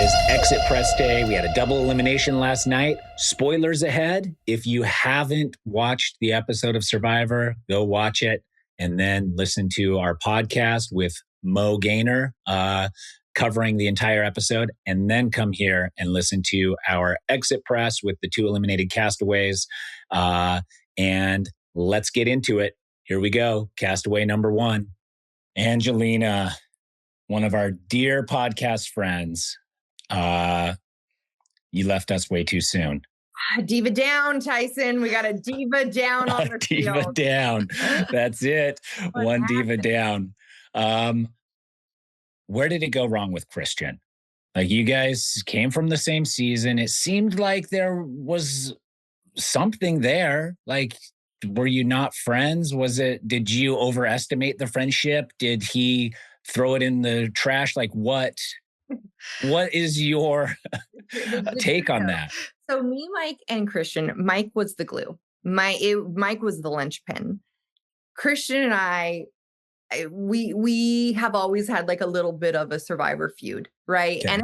is Exit Press Day. We had a double elimination last night. Spoilers ahead. If you haven't watched the episode of Survivor, go watch it and then listen to our podcast with Mo Gaynor covering the entire episode, and then come here and listen to our Exit Press with the 2 eliminated castaways. And let's get into it. Here we go. Castaway number 1. Angelina, one of our dear podcast friends. You left us way too soon. Diva down, Tyson. We got a diva down on the diva field. Down. That's it. One diva down. Where did it go wrong with Christian? Like, you guys came from the same season. It seemed like there was something there. Like, were you not friends? Did you overestimate the friendship? Did he throw it in the trash? Like, what is your take on that? So me, Mike, and Christian, Mike was the glue. Mike was the linchpin. Christian and I, we have always had like a little bit of a Survivor feud, right? Okay. And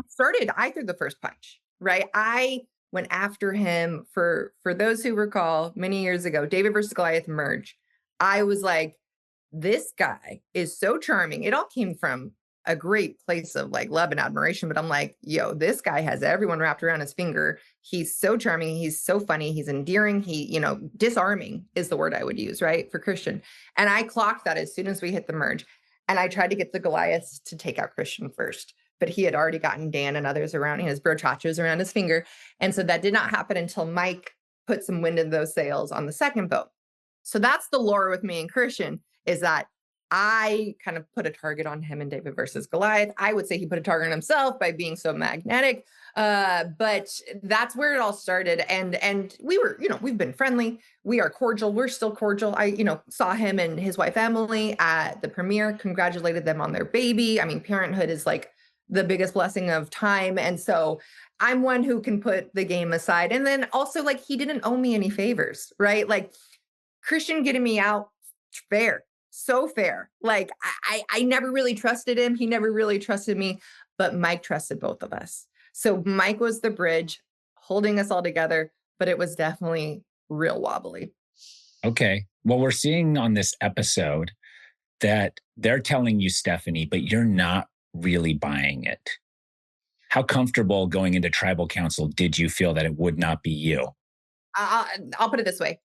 I threw the first punch, right? I went after him for those who recall many years ago, David versus Goliath merge. I was like, this guy is so charming. It all came from a great place of like love and admiration, but I'm like, yo, this guy has everyone wrapped around his finger. He's so charming. He's so funny. He's endearing. Disarming is the word I would use, right? For Christian. And I clocked that as soon as we hit the merge. And I tried to get the Goliaths to take out Christian first, but he had already gotten Dan and others around his brochachos around his finger. And so that did not happen until Mike put some wind in those sails on the second boat. So that's the lore with me and Christian, is that I kind of put a target on him in David versus Goliath. I would say he put a target on himself by being so magnetic. But that's where it all started. And we were, we've been friendly. We are cordial. We're still cordial. I, saw him and his wife, Emily, at the premiere, congratulated them on their baby. I mean, parenthood is like the biggest blessing of time. And so I'm one who can put the game aside. And then also, like, he didn't owe me any favors, right? Like, Christian getting me out, fair. So fair. Like, I never really trusted him. He never really trusted me, but Mike trusted both of us. So Mike was the bridge holding us all together, but it was definitely real wobbly. Okay. Well, we're seeing on this episode that they're telling you Stephanie, but you're not really buying it. How comfortable going into tribal council did you feel that it would not be you? I'll put it this way.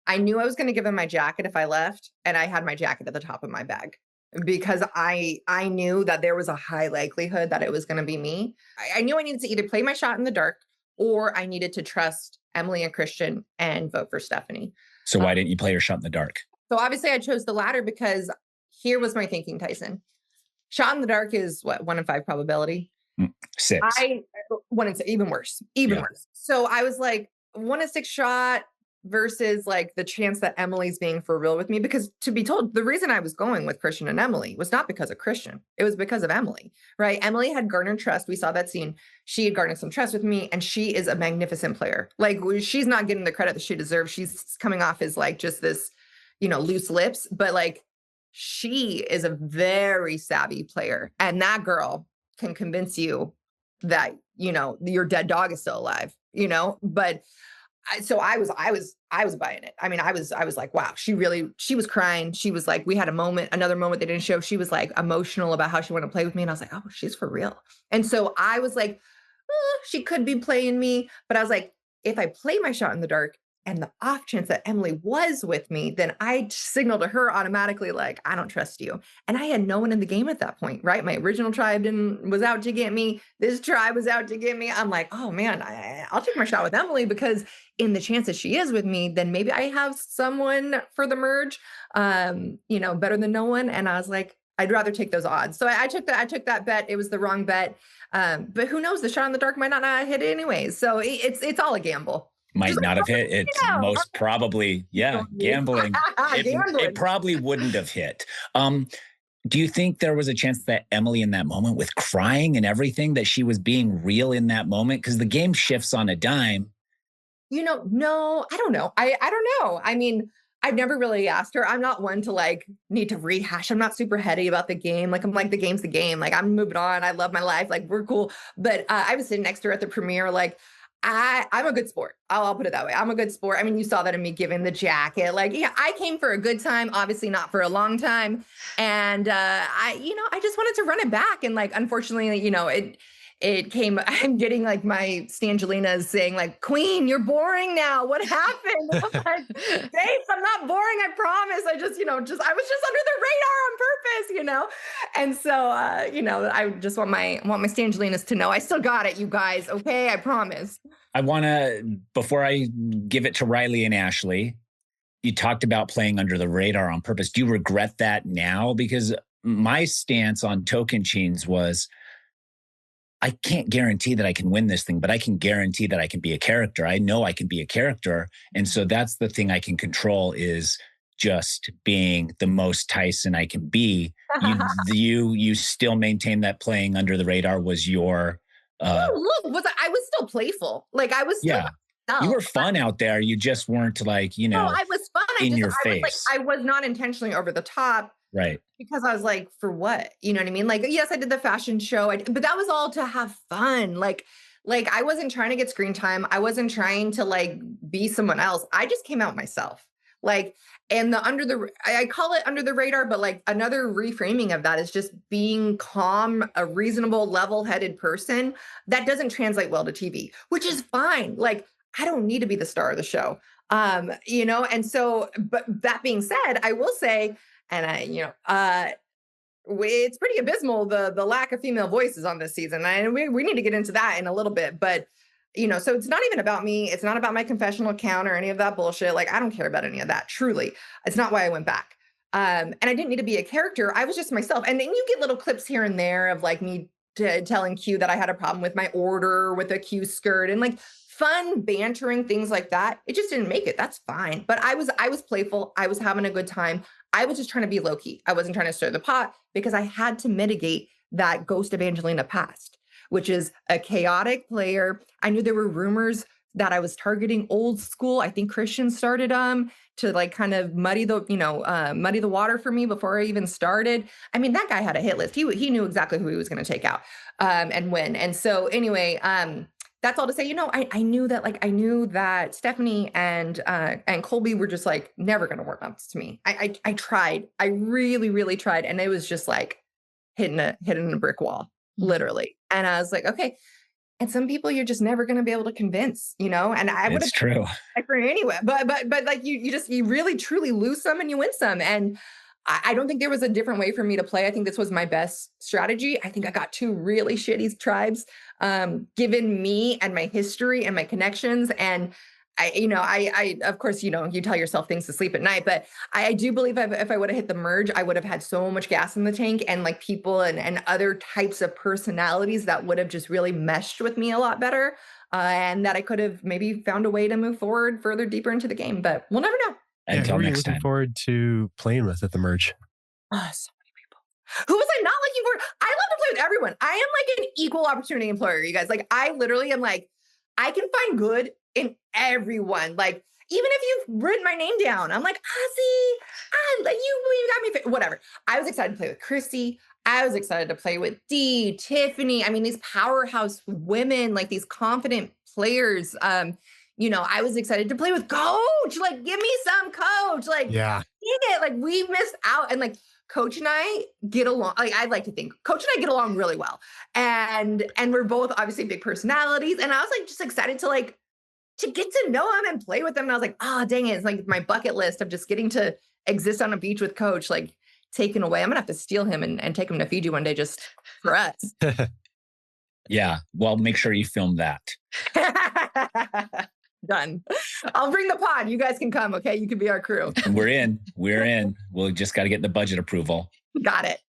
I knew I was going to give him my jacket if I left, and I had my jacket at the top of my bag because I knew that there was a high likelihood that it was going to be me. I knew I needed to either play my shot in the dark or I needed to trust Emily and Christian and vote for Stephanie. So why didn't you play your shot in the dark? So obviously I chose the latter because here was my thinking, Tyson. Shot in the dark is what, 1 in 5 probability? 6. 1 in 6, even worse, worse. So I was like, 1 in 6 shot versus like the chance that Emily's being for real with me, because to be told, the reason I was going with Christian and Emily was not because of Christian. It was because of Emily, right? Emily had garnered trust. We saw that scene. She had garnered some trust with me, and she is a magnificent player. Like, she's not getting the credit that she deserves. She's coming off as like just this, loose lips, but like she is a very savvy player. And that girl can convince you that, your dead dog is still alive, but so I was buying it. I mean, I was like, wow, she was crying. She was like, we had another moment they didn't show. She was like emotional about how she wanted to play with me. And I was like, oh, she's for real. And so I was like, she could be playing me. But I was like, if I play my shot in the dark and the off chance that Emily was with me, then I signaled to her automatically, like, I don't trust you. And I had no one in the game at that point, right? My original tribe was out to get me. This tribe was out to get me. I'm like, oh man, I'll take my shot with Emily, because in the chance that she is with me, then maybe I have someone for the merge, better than no one. And I was like, I'd rather take those odds. So I took that bet. It was the wrong bet. But who knows? The shot in the dark might not hit anyways. So it's all a it's might not have hit. It's most probably, gambling. It probably wouldn't have hit. Do you think there was a chance that Emily in that moment, with crying and everything, that she was being real in that moment? Because the game shifts on a dime. No, I don't know. I don't know. I mean, I've never really asked her. I'm not one to like need to rehash. I'm not super heady about the game. Like I'm like, the game's the game. Like I'm moving on. I love my life. Like we're cool. But I was sitting next to her at the premiere. Like I'm a good sport. I'll put it that way. I'm a good sport. I mean, you saw that in me giving the jacket. Like, yeah, I came for a good time, obviously not for a long time. And I just wanted to run it back. And like, unfortunately, it came, I'm getting like my Angelina saying like, Queen, you're boring now. What happened? I'm like, Babes, I'm not boring. I promise. I was just under the radar on purpose, And so, I just want my Angelinas to know I still got it, you guys. Okay. I promise. I want to, before I give it to Riley and Ashleigh, you talked about playing under the radar on purpose. Do you regret that now? Because my stance on Tocantins was, I can't guarantee that I can win this thing, but I can guarantee that I can be a character. I know I can be a character. And so that's the thing I can control, is just being the most Tyson I can be. You still maintain that playing under the radar was your... I was still playful. Like I was still... Yeah. You were fun out there. You just weren't like, No, I was fun. In your face. I was not intentionally over the top. Right. Because I was like, for what? You know what I mean? Like, yes, I did the fashion show, but that was all to have fun. Like I wasn't trying to get screen time. I wasn't trying to like be someone else. I just came out myself. Like, and I call it under the radar, but like another reframing of that is just being calm, a reasonable, level-headed person. That doesn't translate well to TV, which is fine. Like, I don't need to be the star of the show. And so, but that being said, I will say, and it's pretty abysmal, the lack of female voices on this season. And we need to get into that in a little bit, but so it's not even about me. It's not about my confessional account or any of that bullshit. Like, I don't care about any of that. Truly. It's not why I went back. And I didn't need to be a character. I was just myself. And then you get little clips here and there of like me telling Q that I had a problem with my order with a Q skirt and like fun bantering things like that. It just didn't make it. That's fine. But I was playful. I was having a good time. I was just trying to be low key. I wasn't trying to stir the pot because I had to mitigate that ghost of Angelina past, which is a chaotic player. I knew there were rumors that I was targeting old school. I think Christian started to like kind of muddy the water for me before I even started. I mean, that guy had a hit list. He knew exactly who he was going to take out and when. And so anyway, that's all to say, I knew that Stephanie and Colby were just like never going to work up to me. I tried. I really, really tried. And it was just like hitting a brick wall, literally. And I was like, okay. And some people you're just never going to be able to convince, and I would have true for anyway, but like you really truly lose some and you win some. And I don't think there was a different way for me to play. I think this was my best strategy. I think I got two really shitty tribes, given me and my history and my connections. And I of course, you tell yourself things to sleep at night, but I do believe if I would have hit the merge, I would have had so much gas in the tank and like people and other types of personalities that would have just really meshed with me a lot better. And that I could have maybe found a way to move forward further deeper into the game, but we'll never know. Until who are you next looking time. forward to playing with at the merge? So many people. Who was I not looking for? I love to play with everyone. I am like an equal opportunity employer, you guys. Like I literally am like, I can find good in everyone. Like, even if you've written my name down, I'm like, Ozzy, you got me, whatever. I was excited to play with Chrissy. I was excited to play with Dee, Tiffany. I mean, these powerhouse women, like these confident players. I was excited to play with Coach. Like, give me some Coach. Like, yeah, dang it. Like, we missed out. And like, Coach and I get along. Like, I'd like to think Coach and I get along really well. And we're both obviously big personalities. And I was like, just excited to get to know him and play with him. And I was like, oh, dang it. It's like my bucket list of just getting to exist on a beach with Coach, like taken away. I'm going to have to steal him and take him to Fiji one day just for us. Yeah. Well, make sure you film that. Done. I'll bring the pod. You guys can come. Okay. You can be our crew. We're in. We'll just got to get the budget approval. Got it.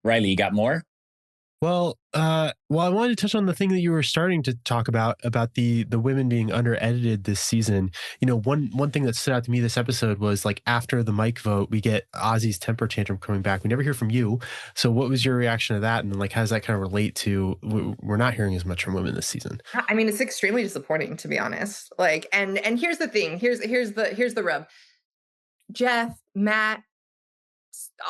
Riley, you got more? Well, I wanted to touch on the thing that you were starting to talk about the women being under edited this season. You know, one thing that stood out to me this episode was like after the mic vote, we get Ozzy's temper tantrum coming back. We never hear from you. So what was your reaction to that? And like, how does that kind of relate to, we're not hearing as much from women this season? I mean, it's extremely disappointing, to be honest. Like, and here's the thing. Here's the rub. Jeff, Matt,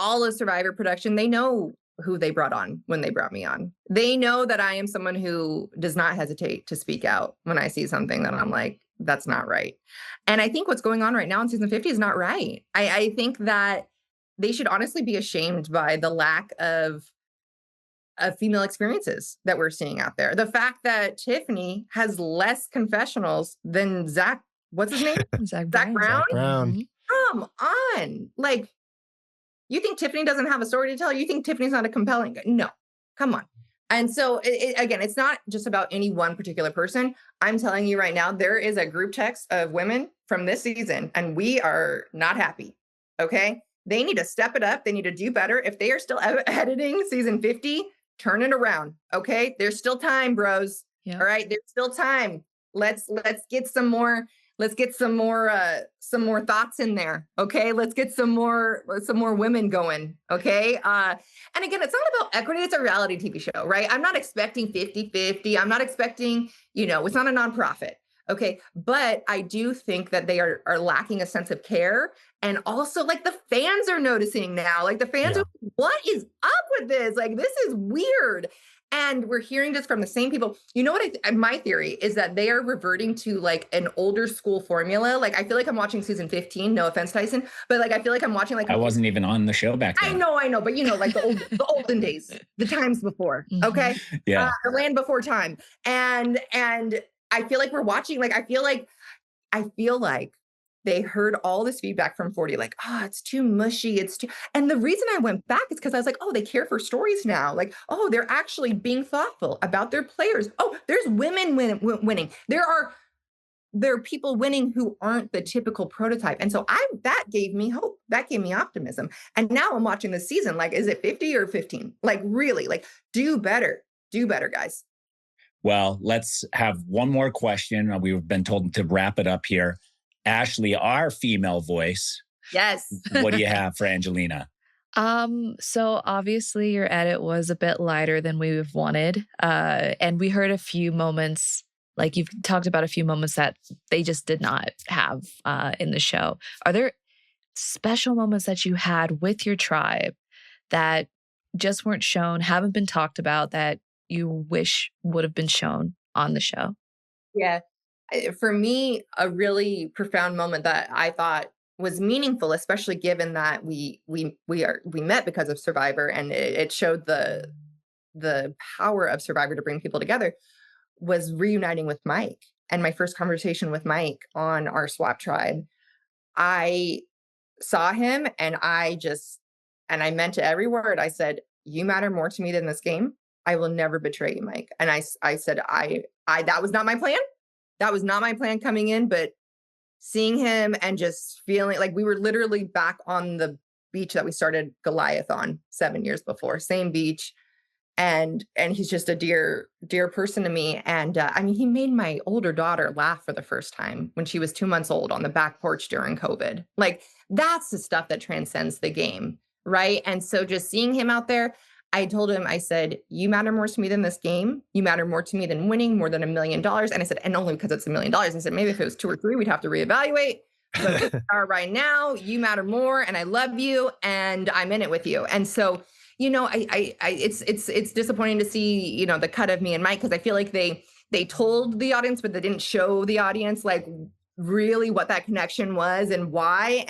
all of Survivor production, they know who they brought on when they brought me on. They know that I am someone who does not hesitate to speak out when I see something that I'm like, that's not right. And I think what's going on right now in season 50 is not right. I think that they should honestly be ashamed by the lack of female experiences that we're seeing out there. The fact that Tiffany has less confessionals than Zach, what's his name? Zach Brown? Zach Brown. Mm-hmm. Come on. Like, you think Tiffany doesn't have a story to tell? You think Tiffany's not a compelling? No, come on. And so again, it's not just about any one particular person. I'm telling you right now, there is a group text of women from this season, and we are not happy. Okay. They need to step it up. They need to do better. If they are still editing season 50, turn it around. Okay. There's still time, bros. Yeah. All right. There's still time. Let's get some more. Let's get some more thoughts in there. Okay. Let's get some more women going. Okay. And again, it's not about equity. It's a reality TV show, right? I'm not expecting 50-50. I'm not expecting, it's not a nonprofit. Okay. But I do think that they are lacking a sense of care. And also like the fans are noticing now, like the fans are, what is up with this? Like, this is weird. And we're hearing this from the same people. You know what? My theory is that they are reverting to like an older school formula. Like, I feel like I'm watching season 15. No offense, Tyson, but like I feel like I'm watching like I wasn't even on the show back then. I know, but like the olden days, the times before. Okay, yeah, the land before time, and I feel like we're watching. Like I feel like they heard all this feedback from 40, like, it's too mushy. And the reason I went back is because I was like, they care for stories now. Like, they're actually being thoughtful about their players. There's women winning. There are people winning who aren't the typical prototype. And so that gave me hope. That gave me optimism. And now I'm watching this season. Like, is it 50 or 15? Like, really, like, do better, guys. Well, let's have one more question. We've been told to wrap it up here. Ashleigh, our female voice. Yes. What do you have for Angelina? So obviously your edit was a bit lighter than we've wanted. And we heard a few moments, like you've talked about a few moments that they just did not have in the show. Are there special moments that you had with your tribe that just weren't shown, haven't been talked about, that you wish would have been shown on the show? Yeah. For me, a really profound moment that I thought was meaningful, especially given that we met because of Survivor, and it showed the power of Survivor to bring people together, was reuniting with Mike. And my first conversation with Mike on our swap tribe, I saw him and I meant to every word. I said, "You matter more to me than this game. I will never betray you, Mike." And I said, I that was not my plan. That was not my plan coming in, but seeing him and just feeling like we were literally back on the beach that we started Goliath on 7 years before, same beach. And he's just a dear person to me. And I mean, he made my older daughter laugh for the first time when she was 2 months old on the back porch during COVID. Like, that's the stuff that transcends the game, right? And so just seeing him out there, I told him, I said, "You matter more to me than this game. You matter more to me than winning more than $1 million." And I said, and only because it's $1 million. I said, maybe if it was 2 or 3, we'd have to reevaluate. But we are right now. You matter more, and I love you, and I'm in it with you. And so, it's disappointing to see, the cut of me and Mike, because I feel like they told the audience, but they didn't show the audience like really what that connection was and why.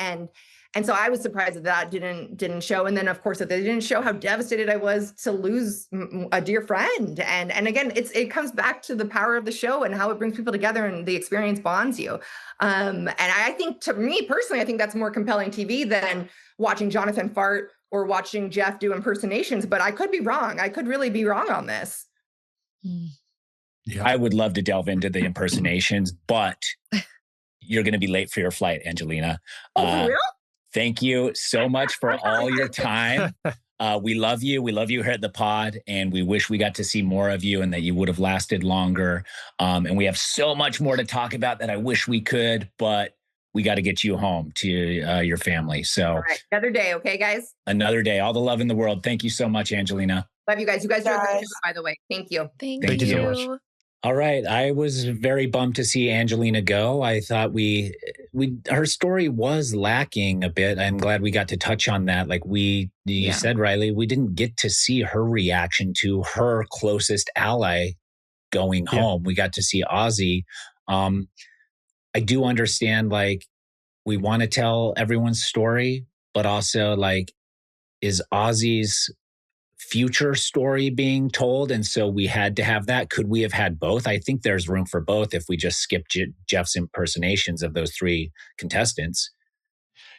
And so I was surprised that didn't show. And then of course that they didn't show how devastated I was to lose a dear friend. And again, it comes back to the power of the show and how it brings people together and the experience bonds you. And I think, to me personally, I think that's more compelling TV than watching Jonathan fart or watching Jeff do impersonations. But I could be wrong. I could really be wrong on this. Yeah. I would love to delve into the impersonations, but you're going to be late for your flight, Angelina. Oh, for real? Thank you so much for all your time. We love you. We love you here at the pod, and we wish we got to see more of you and that you would have lasted longer. And we have so much more to talk about that I wish we could, but we got to get you home to your family. So all right, another day. Okay, guys. Another day. All the love in the world. Thank you so much, Angelina. Love you guys. You guys do a great job, by the way. Thank you. Thank you so much. All right. I was very bummed to see Angelina go. I thought her story was lacking a bit. I'm glad we got to touch on that. Like you said, Riley, we didn't get to see her reaction to her closest ally going home. We got to see Ozzy. I do understand, like, we want to tell everyone's story, but also, like, is Ozzy's future story being told? And so we had to have that. Could we have had both? I think there's room for both if we just skip Jeff's impersonations of those three contestants.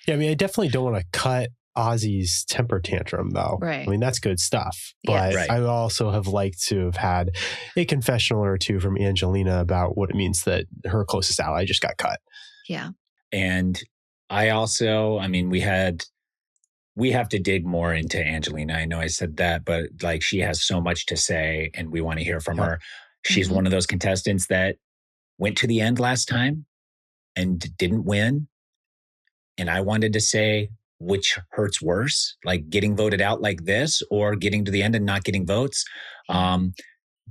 Yeah, I mean, I definitely don't want to cut Ozzy's temper tantrum, though. Right. I mean, that's good stuff. But I also have liked to have had a confessional or two from Angelina about what it means that her closest ally just got cut. Yeah. And I also, I mean, we have to dig more into Angelina. I know I said that, but like, she has so much to say and we want to hear from her. She's one of those contestants that went to the end last time and didn't win. And I wanted to say, which hurts worse, like getting voted out like this or getting to the end and not getting votes?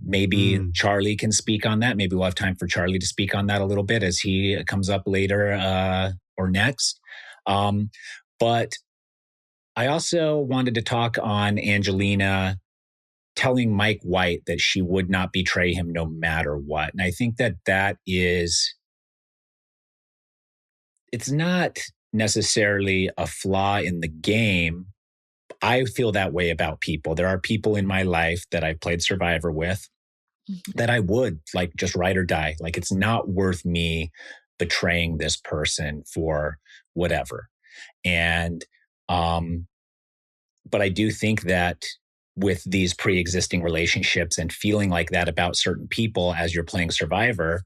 Maybe Charlie can speak on that. Maybe we'll have time for Charlie to speak on that a little bit as he comes up later or next. But I also wanted to talk on Angelina telling Mike White that she would not betray him no matter what. And I think that is, it's not necessarily a flaw in the game. I feel that way about people. There are people in my life that I've played Survivor with that I would like just ride or die. Like, it's not worth me betraying this person for whatever. And, but I do think that with these pre-existing relationships and feeling like that about certain people as you're playing Survivor,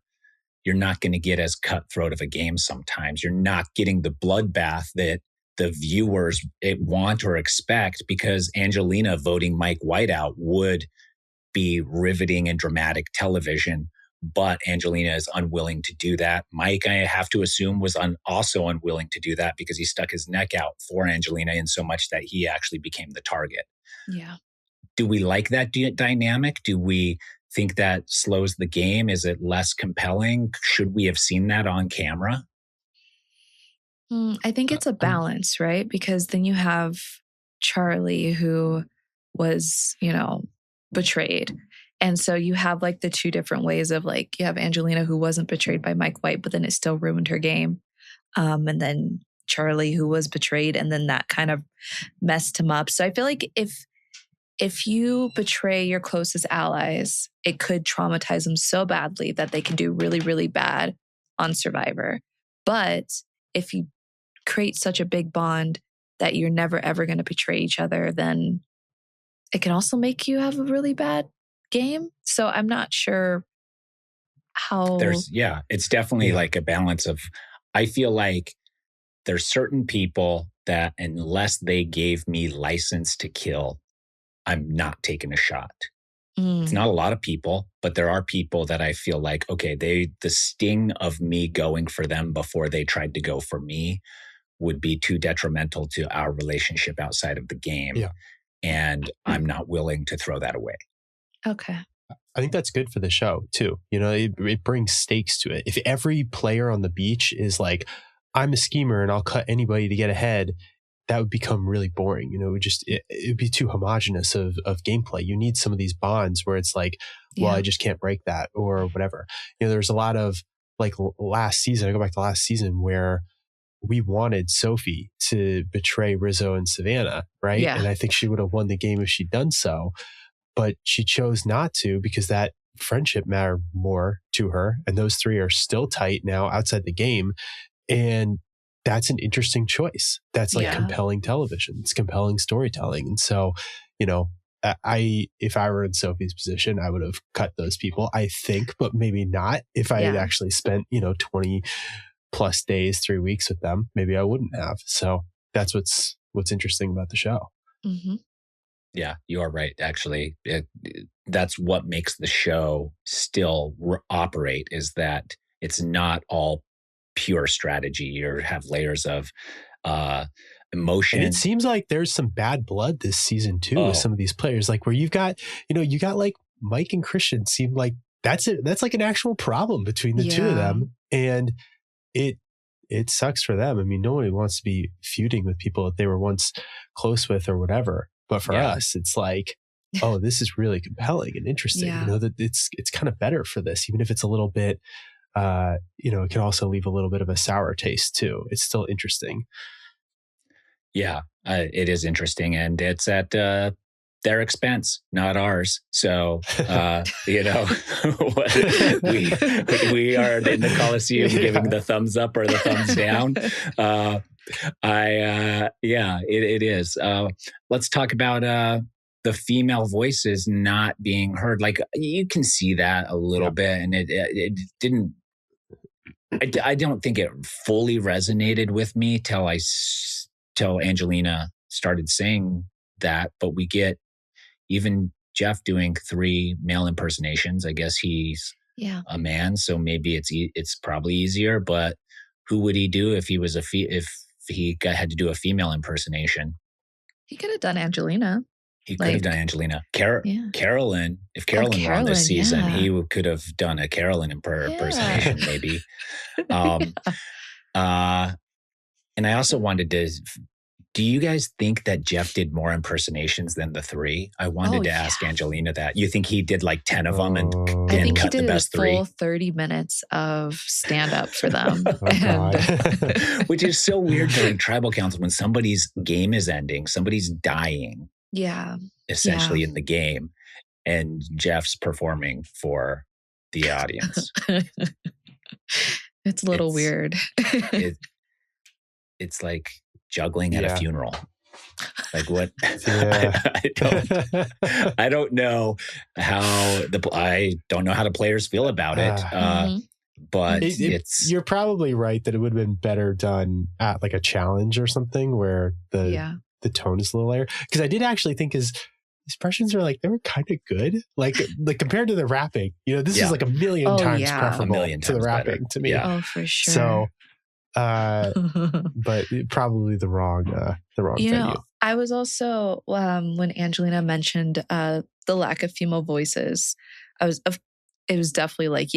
you're not going to get as cutthroat of a game sometimes. You're not getting the bloodbath that the viewers want or expect, because Angelina voting Mike White out would be riveting and dramatic television. But Angelina is unwilling to do that. Mike, I have to assume, was also unwilling to do that because he stuck his neck out for Angelina in so much that he actually became the target. Yeah. Do we like that dynamic? Do we think that slows the game? Is it less compelling? Should we have seen that on camera? I think it's a balance, right? Because then you have Charlie, who was, betrayed. And so you have like the two different ways of, like, you have Angelina, who wasn't betrayed by Mike White, but then it still ruined her game. And then Charlie, who was betrayed, and then that kind of messed him up. So I feel like if you betray your closest allies, it could traumatize them so badly that they can do really, really bad on Survivor. But if you create such a big bond that you're never, ever going to betray each other, then it can also make you have a really bad game. So I'm not sure how... it's definitely like a balance of, I feel like there's certain people that unless they gave me license to kill, I'm not taking a shot. It's not a lot of people, but there are people that I feel like, okay, the sting of me going for them before they tried to go for me would be too detrimental to our relationship outside of the game. Yeah. And I'm not willing to throw that away. Okay. I think that's good for the show too. It brings stakes to it. If every player on the beach is like, I'm a schemer and I'll cut anybody to get ahead, that would become really boring. It'd be too homogenous of gameplay. You need some of these bonds where it's like, well, I just can't break that or whatever. There's a lot of, like, last season, I go back to last season where we wanted Sophie to betray Rizzo and Savannah, right? Yeah. And I think she would have won the game if she'd done so, but she chose not to because that friendship mattered more to her. And those three are still tight now outside the game. And that's an interesting choice. That's like compelling television. It's compelling storytelling. And so, if I were in Sophie's position, I would have cut those people, I think, but maybe not. If I had actually spent, 20 plus days, 3 weeks with them, maybe I wouldn't have. So that's what's interesting about the show. Mm-hmm. Yeah, you are right. Actually, that's what makes the show still operate, is that it's not all pure strategy. You have layers of emotion. And it seems like there's some bad blood this season too with some of these players, like where you got like Mike and Christian seem like that's it. That's like an actual problem between the two of them. And it sucks for them. I mean, nobody wants to be feuding with people that they were once close with or whatever. But for us, it's like, oh, this is really compelling and interesting. You know, that it's kind of better for this, even if it's a little bit, it can also leave a little bit of a sour taste too. It's still interesting. Yeah, it is interesting, and it's at their expense, not ours. So, we are in the Coliseum giving the thumbs up or the thumbs down. It is. Let's talk about the female voices not being heard. Like, you can see that a little bit, and it didn't. I don't think it fully resonated with me till Angelina started saying that. But we get even Jeff doing 3 male impersonations. I guess he's a man, so maybe it's probably easier. But who would he do if he was if he had to do a female impersonation? He could have done Angelina. He could have done Angelina. Carolyn, if Carolyn were on this season, he could have done a Carolyn impersonation, maybe. And I also wanted to, do you guys think that Jeff did more impersonations than the 3? I wanted to ask Angelina that. You think he did like 10 of them and cut the best 3? I think he did a full 30 minutes of stand-up for them. Which is so weird during tribal council when somebody's game is ending, somebody's dying. Essentially in the game, and Jeff's performing for the audience. It's a little weird. It's like juggling at a funeral. Like what? I don't know how the players feel about it. But you're probably right that it would have been better done at like a challenge or something where the tone is a little lower. Because I did actually think his expressions are like, they were kind of good. Like compared to the rapping, this is like a million times preferable to the rapping better. To me. Oh, for sure. So, but probably the wrong venue. I was also, when Angelina mentioned the lack of female voices, it was definitely like,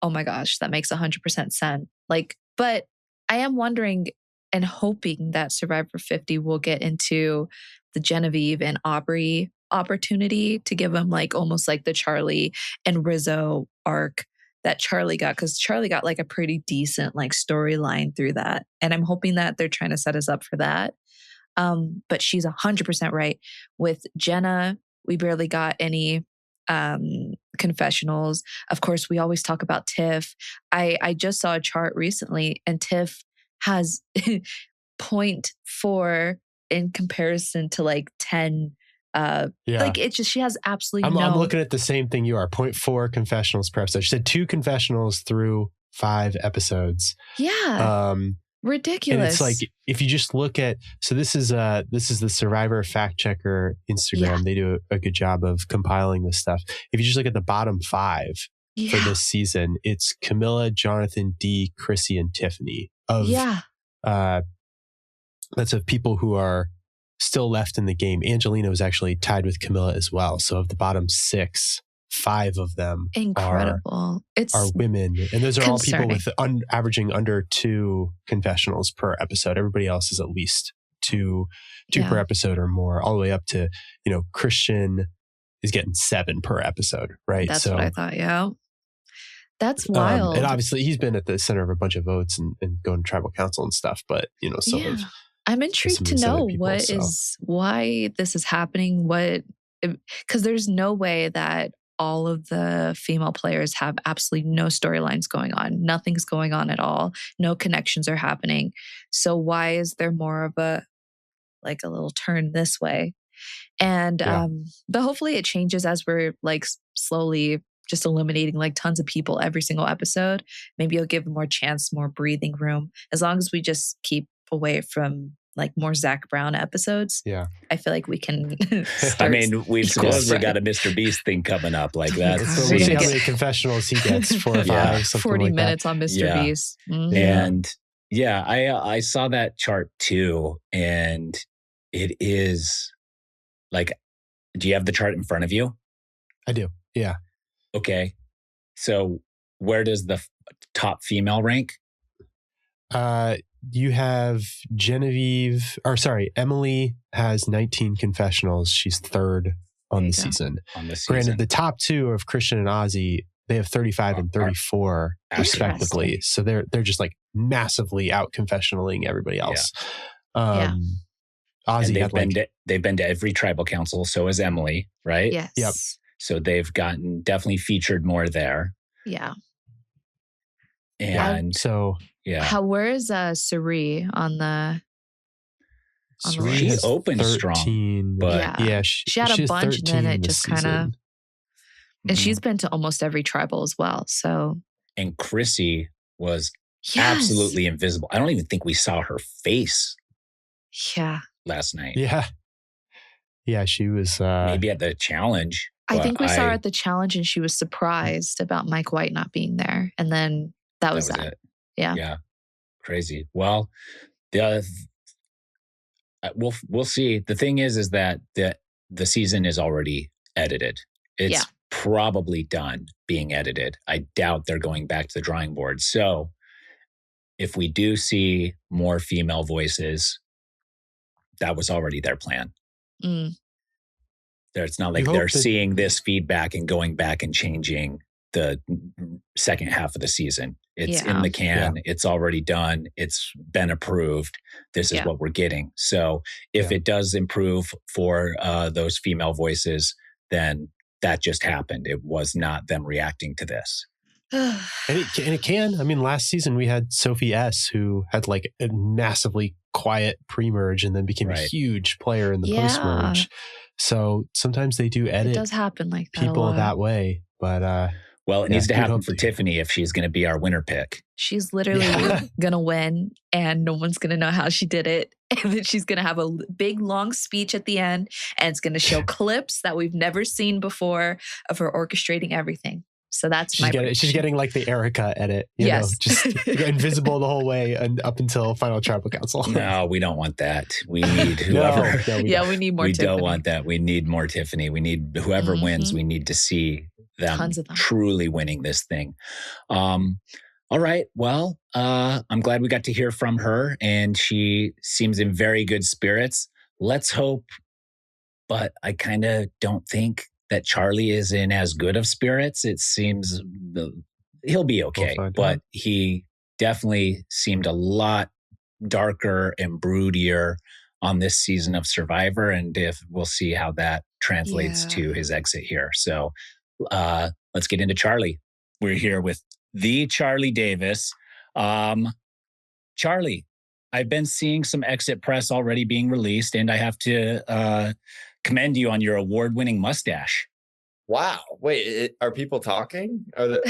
oh my gosh, that makes 100% sense. Like, but I am wondering and hoping that Survivor 50 will get into the Genevieve and Aubrey opportunity to give them like almost like the Charlie and Rizo arc that Charlie got, because Charlie got like a pretty decent like storyline through that. And I'm hoping that they're trying to set us up for that. But she's 100% right. With Jenna, we barely got any confessionals. Of course, we always talk about Tiff. I just saw a chart recently, and Tiff has 0.4 in comparison to like 10. Like it's just, she has absolutely I'm looking at the same thing you are. 0.4 confessionals per episode. She said 2 confessionals through 5 episodes. Ridiculous. And it's like, if you just look at, so this is the Survivor Fact Checker Instagram. They do a good job of compiling this stuff. If you just look at the bottom 5 for this season, it's Camilla, Jonathan, Dee, Chrissy, and Tiffany. That's of people who are still left in the game. Angelina was actually tied with Camilla as well. So of the bottom 6, 5 of them are women. And those are all people with averaging under 2 confessionals per episode. Everybody else is at least two per episode or more, all the way up to, Christian is getting 7 per episode, right? That's what I thought, That's wild. And obviously he's been at the center of a bunch of votes and going to tribal council and stuff, but, I'm intrigued to know why this is happening. Because there's no way that all of the female players have absolutely no storylines going on. Nothing's going on at all. No connections are happening. So why is there more of a little turn this way? And, but hopefully it changes as we're like slowly just eliminating like tons of people every single episode. Maybe you'll give them more chance, more breathing room, as long as we just keep away from like more Zach Brown episodes. Yeah. I feel like we can I mean, we've supposedly Right. got a Mr. Beast thing coming up. Like Oh that. God. So we'll see how many confessionals he gets, 4 or 5, Yeah. something 40 like minutes on Mr. Yeah. Beast. Mhm. And yeah, I saw that chart too. And it is like, do you have the chart in front of you? I do. Yeah. Okay. So where does the top female rank? You have Emily has 19 confessionals. She's 3rd on the season. Granted, the top 2 of Christian and Ozzy, they have 35 and 34 respectively. So they're just like massively out confessionaling everybody else. Ozzy had they've been to every tribal council. So has Emily, right? Yes. Yep. So they've gotten definitely featured more there. Yeah. And so where is Suri on the she opened 13, strong, but she had a bunch and then it just kind of, and she's been to almost every tribal as well. So, and Chrissy was absolutely invisible. I don't even think we saw her face. Yeah. Last night. Yeah, she was maybe at the challenge. I think we saw her at the challenge and she was surprised about Mike White not being there. And then that was that. It. Yeah. Yeah. Crazy. Well, we'll see. The thing is that the season is already edited. It's probably done being edited. I doubt they're going back to the drawing board. So if we do see more female voices, that was already their plan. It's not like they're seeing this feedback and going back and changing the second half of the season. It's in the can. It's already done. It's been approved. This is what we're getting. So if it does improve for those female voices, then that just happened. It was not them reacting to this. And it can. I mean, last season we had Sophie S., who had like a massively quiet pre-merge and then became a huge player in the post-merge. So sometimes they do edit. It does happen like that people that way. But well, it needs to happen for Tiffany if she's going to be our winner pick. She's literally going to win and no one's going to know how she did it. And then she's going to have a big, long speech at the end. And it's going to show clips that we've never seen before of her orchestrating everything. So that's she's getting like the Erica edit. You know, just invisible the whole way and up until final tribal council. No, we don't want that. We need whoever. We need more We Tiffany. don't want that. We need more Tiffany. We need whoever wins. We need to see them truly winning this thing. All right. Well, I'm glad we got to hear from her and she seems in very good spirits. Let's hope, but I kind of don't think that Charlie is in as good of spirits. It seems he'll be okay, but he definitely seemed a lot darker and broodier on this season of Survivor. And we'll see how that translates to his exit here. So let's get into Charlie. We're here with the Charlie Davis. Charlie, I've been seeing some exit press already being released, and I have to commend you on your award-winning mustache. Wow. Wait, are people talking?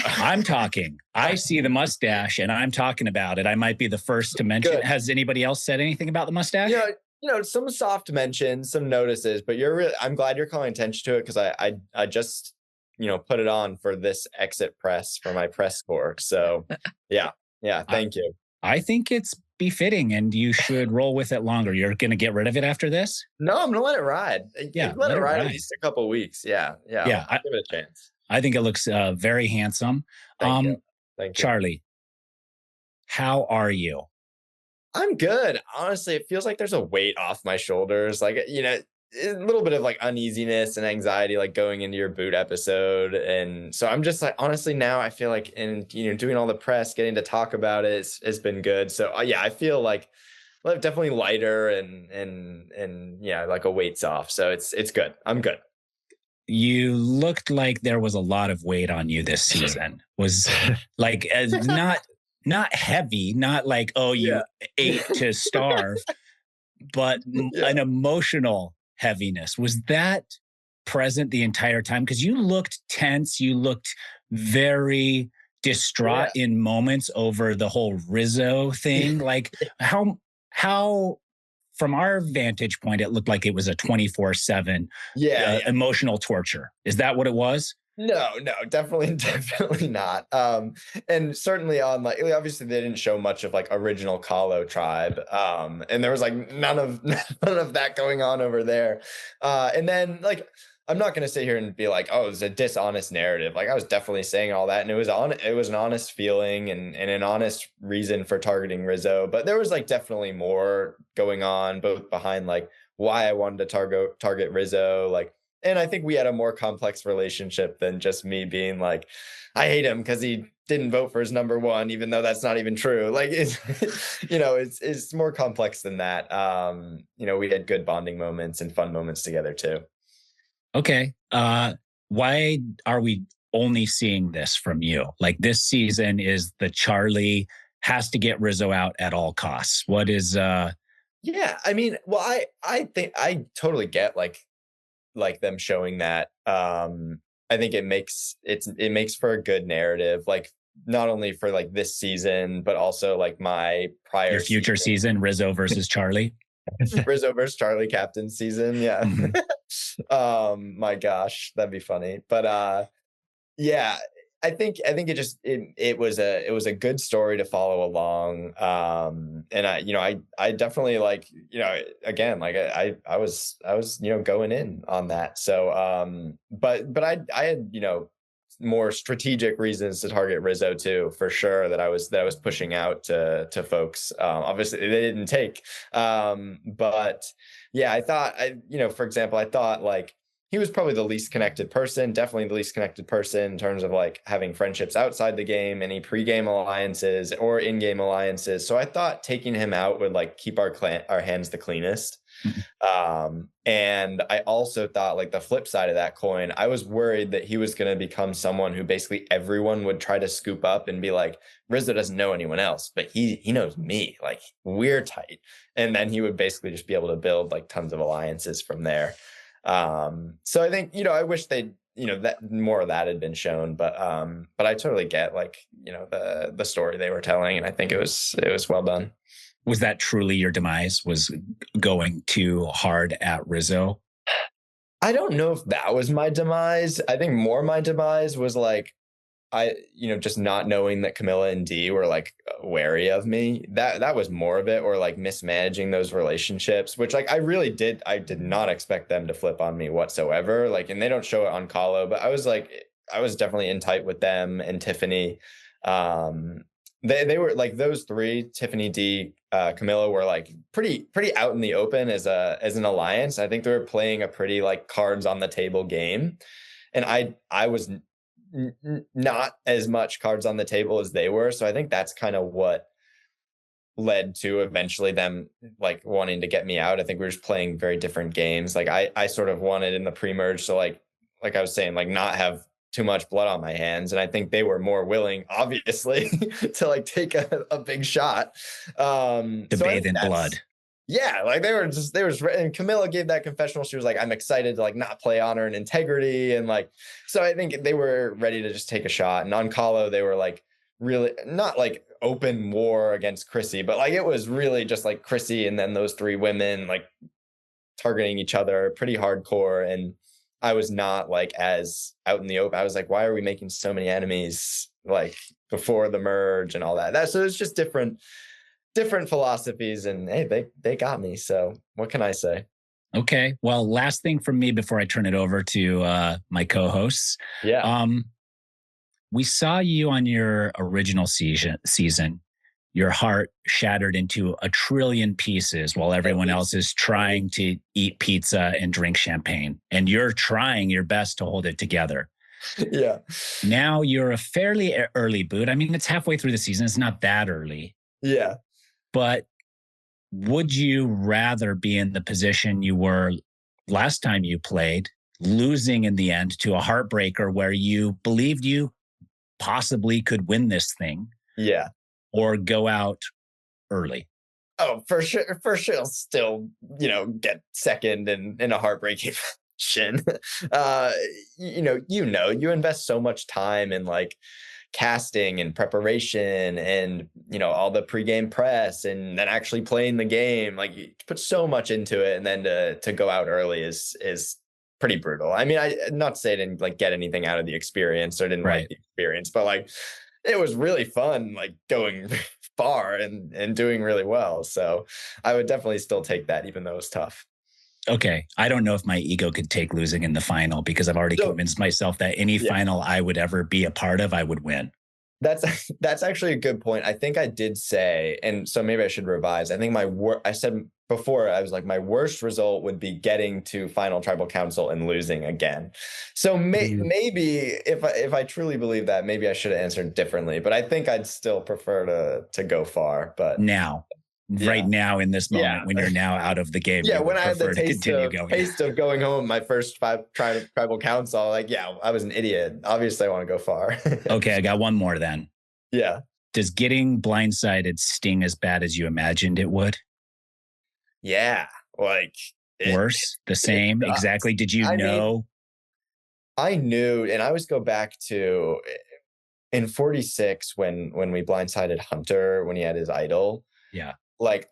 I'm talking. I see the mustache and I'm talking about it. I might be the first to mention. Good. Has anybody else said anything about the mustache? You know, some soft mentions, some notices, but I'm glad you're calling attention to it because I just, put it on for this exit press for my press corps. So yeah. Thank you. I think it's befitting and you should roll with it longer. You're going to get rid of it after this? No, I'm going to let it ride. Let it ride at least a couple of weeks. Yeah. Give it a chance. I think it looks very handsome. Thank you. Charlie, how are you? I'm good. Honestly, it feels like there's a weight off my shoulders. Like, a little bit of like uneasiness and anxiety, like going into your boot episode. And so I'm just like, honestly, now I feel like doing all the press, getting to talk about it has been good. So I feel like definitely lighter and like a weight's off. So it's good. I'm good. You looked like there was a lot of weight on you this season. Was like not heavy, not like, you ate to starve, but an emotional heaviness. Was that present the entire time? Because you looked tense. You looked very distraught in moments over the whole Rizo thing. Like how from our vantage point, it looked like it was a 24/7 emotional torture. Is that what it was? No, definitely not. And certainly on like, obviously they didn't show much of like original Kahlo tribe. And there was like none of that going on over there. And then like, I'm not going to sit here and be like, oh, it was a dishonest narrative. Like I was definitely saying all that, and it was an honest feeling and an honest reason for targeting Rizo. But there was like definitely more going on, both behind like why I wanted to target Rizo, like. And I think we had a more complex relationship than just me being like, I hate him because he didn't vote for his number one, even though that's not even true. Like, it's more complex than that. We had good bonding moments and fun moments together too. Okay. Why are we only seeing this from you? Like this season is the Charlie has to get Rizo out at all costs. What is? Yeah, I mean, well, I think I totally get like them showing that. I think it makes for a good narrative, like not only for like this season, but also like my prior your future season, Rizo versus Charlie. Rizo versus Charlie captain season. Yeah. Mm-hmm. My gosh, that'd be funny. But yeah, I think it was a good story to follow along. And I definitely like, again, like I was going in on that. So but I had, more strategic reasons to target Rizo too, for sure, that I was pushing out to folks. Obviously they didn't take. But yeah, I thought for example, I thought like he was probably the least connected person, definitely the least connected person in terms of like having friendships outside the game, any pre-game alliances or in-game alliances. So I thought taking him out would like keep our hands the cleanest. And I also thought like the flip side of that coin, I was worried that he was going to become someone who basically everyone would try to scoop up and be like, Rizo doesn't know anyone else, but he knows me, like we're tight. And then he would basically just be able to build like tons of alliances from there. So I think, I wish they'd, that more of that had been shown, but I totally get like, the story they were telling. And I think it was well done. Was that truly your demise, was going too hard at Rizo? I don't know if that was my demise. I think more my demise was like, just not knowing that Camilla and Dee were like wary of me. That was more of it, or like mismanaging those relationships, which like I did not expect them to flip on me whatsoever. Like, and they don't show it on Kahlo, but I was definitely in tight with them and Tiffany. They were like those three, Tiffany, Dee, Camilla, were like pretty out in the open as an alliance. I think they were playing a pretty like cards on the table game, and I was not as much cards on the table as they were. So I think that's kind of what led to eventually them like wanting to get me out. I think we were just playing very different games. Like I sort of wanted in the pre-merge to like I was saying, like not have too much blood on my hands, and I think they were more willing, obviously, to like take a big shot. To bathe in blood. Yeah, like they were and Camilla gave that confessional. She was like, I'm excited to like not play honor and integrity. And like, so I think they were ready to just take a shot. And on Kahlo, they were like really not like open war against Chrissy, but like it was really just like Chrissy and then those three women like targeting each other pretty hardcore. And I was not like as out in the open. I was like, why are we making so many enemies like before the merge and all that? So it's just different philosophies, and hey, they got me. So what can I say? Okay. Well, last thing from me before I turn it over to my co-hosts. Yeah. We saw you on your original season, your heart shattered into 1 trillion pieces while everyone else is trying to eat pizza and drink champagne. And you're trying your best to hold it together. Yeah. Now you're a fairly early boot. I mean, it's halfway through the season. It's not that early. Yeah. But would you rather be in the position you were last time you played, losing in the end to a heartbreaker where you believed you possibly could win this thing? Yeah. Or go out early? Oh, for sure. Still, get second in a heartbreaking fashion. You invest so much time in like casting and preparation and, all the pregame press and then actually playing the game. Like, you put so much into it, and then to go out early is pretty brutal. I mean, I not to say I didn't like get anything out of the experience or didn't like the experience, but like it was really fun, like going far and doing really well. So I would definitely still take that, even though it was tough. Okay. I don't know if my ego could take losing in the final, because I've already convinced myself that any final I would ever be a part of, I would win. That's actually a good point. I think I did say, and so maybe I should revise. I think I said before, I was like, my worst result would be getting to final tribal council and losing again. So maybe if I truly believe that, maybe I should have answered differently. But I think I'd still prefer to go far. But right now in this moment, when you're now out of the game, when I had the taste of going home, my first 5 tribal council, like, I was an idiot. Obviously, I want to go far. Okay, I got one more then. Yeah. Does getting blindsided sting as bad as you imagined it would? Yeah, like worse, the same, exactly. Did you know? I knew, and I always go back to in 46 when we blindsided Hunter when he had his idol. Yeah. Like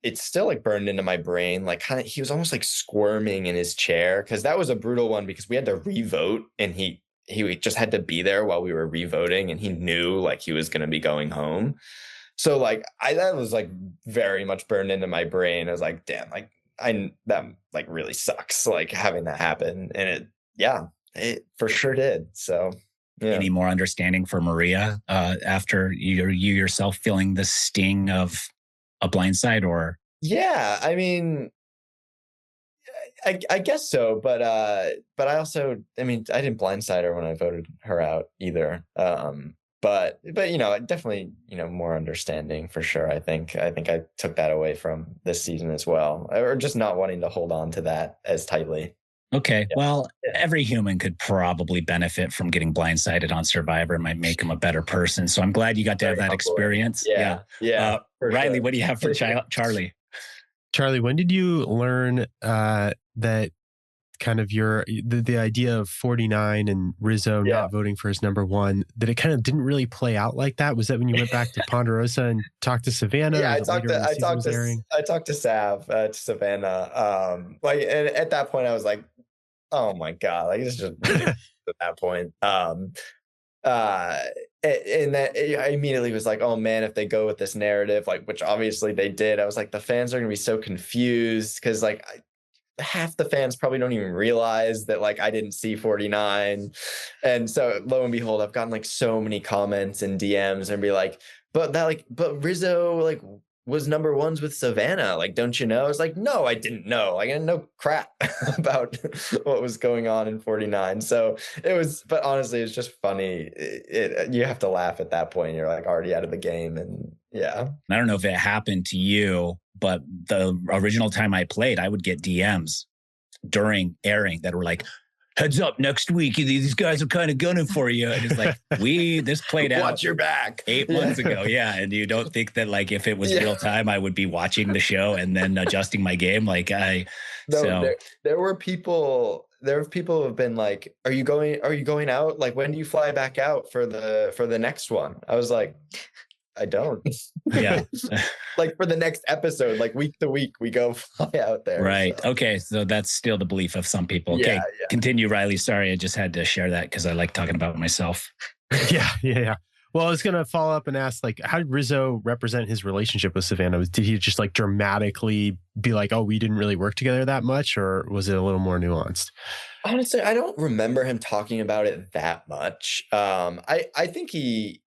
it's still like burned into my brain. Like kind of, he was almost like squirming in his chair, because that was a brutal one, because we had to re-vote, and he just had to be there while we were re-voting, and he knew like he was going to be going home. So like that was like very much burned into my brain. I was like, damn, like that like really sucks, like having that happen. And it for sure did. So yeah. Any more understanding for Maria after you yourself feeling the sting of a blindside? Or I mean, I guess so, but I also, I mean, I didn't blindside her when I voted her out either. But definitely, more understanding for sure. I think I took that away from this season as well, or just not wanting to hold on to that as tightly. Okay. Yeah. Well, every human could probably benefit from getting blindsided on Survivor. It might make them a better person. So I'm glad you got to have that experience. Yeah. Riley, sure. What do you have for Charlie? Charlie, when did you learn that kind of the idea of 49 and Rizo not voting for his number one, that it kind of didn't really play out like that? Was that when you went back to Ponderosa and talked to Savannah? Yeah, I talked to Sav, to Savannah. Like, and at that point I was like, oh my God, like it's just at that point. And that I immediately was like, oh man, if they go with this narrative, like, which obviously they did, I was like, the fans are gonna be so confused, because like half the fans probably don't even realize that like I didn't see 49. And so lo and behold, I've gotten like so many comments and DMs and be like, but Rizo like was number ones with Savannah. Like, don't you know? It's like, no, I didn't know. Like, I didn't know crap about what was going on in 49. So it was, but honestly, it's just funny. You have to laugh at that point. You're like already out of the game. And I don't know if it happened to you, but the original time I played, I would get DMs during airing that were like, heads up, next week, these guys are kind of gunning for you. And it's like, this played out. Watch your back. 8 months ago. Yeah. And you don't think that like, if it was real time, I would be watching the show and then adjusting my game. Like there were people who have been like, are you going out? Like, when do you fly back out for the next one? I was like, I don't. Yeah. Like for the next episode, like week to week, we go fly out there. Right. So. Okay. So that's still the belief of some people. Okay. Continue, Riley. Sorry. I just had to share that because I like talking about myself. Yeah. Well, I was going to follow up and ask, like, how did Rizo represent his relationship with Savannah? Did he just like dramatically be like, oh, we didn't really work together that much? Or was it a little more nuanced? Honestly, I don't remember him talking about it that much. I think he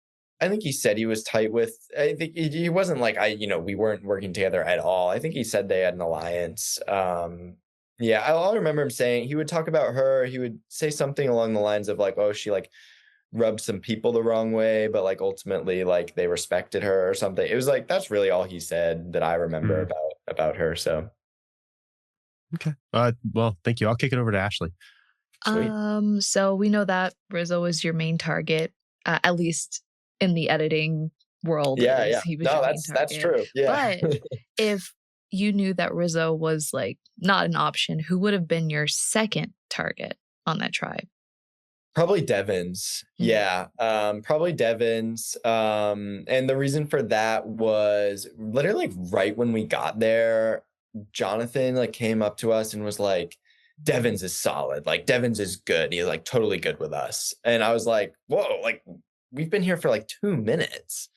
said he was tight with, I think he wasn't like, we weren't working together at all. I think he said they had an alliance. I'll remember him saying, he would talk about her. He would say something along the lines of like, oh, she like rubbed some people the wrong way, but like ultimately like they respected her or something. It was like, that's really all he said that I remember about her. So. Okay. Well, thank you. I'll kick it over to Ashleigh. Sweet. So we know that Rizo was your main target, at least in the editing world. Yeah. He was That's true. Yeah. But if you knew that Rizo was like not an option, who would have been your second target on that tribe? Probably Devon's. Yeah. Probably Devon's. And the reason for that was literally like right when we got there, Jonathan like came up to us and was like, Devon's is solid. Like Devon's is good. He's like totally good with us. And I was like, whoa, like we've been here for like 2 minutes.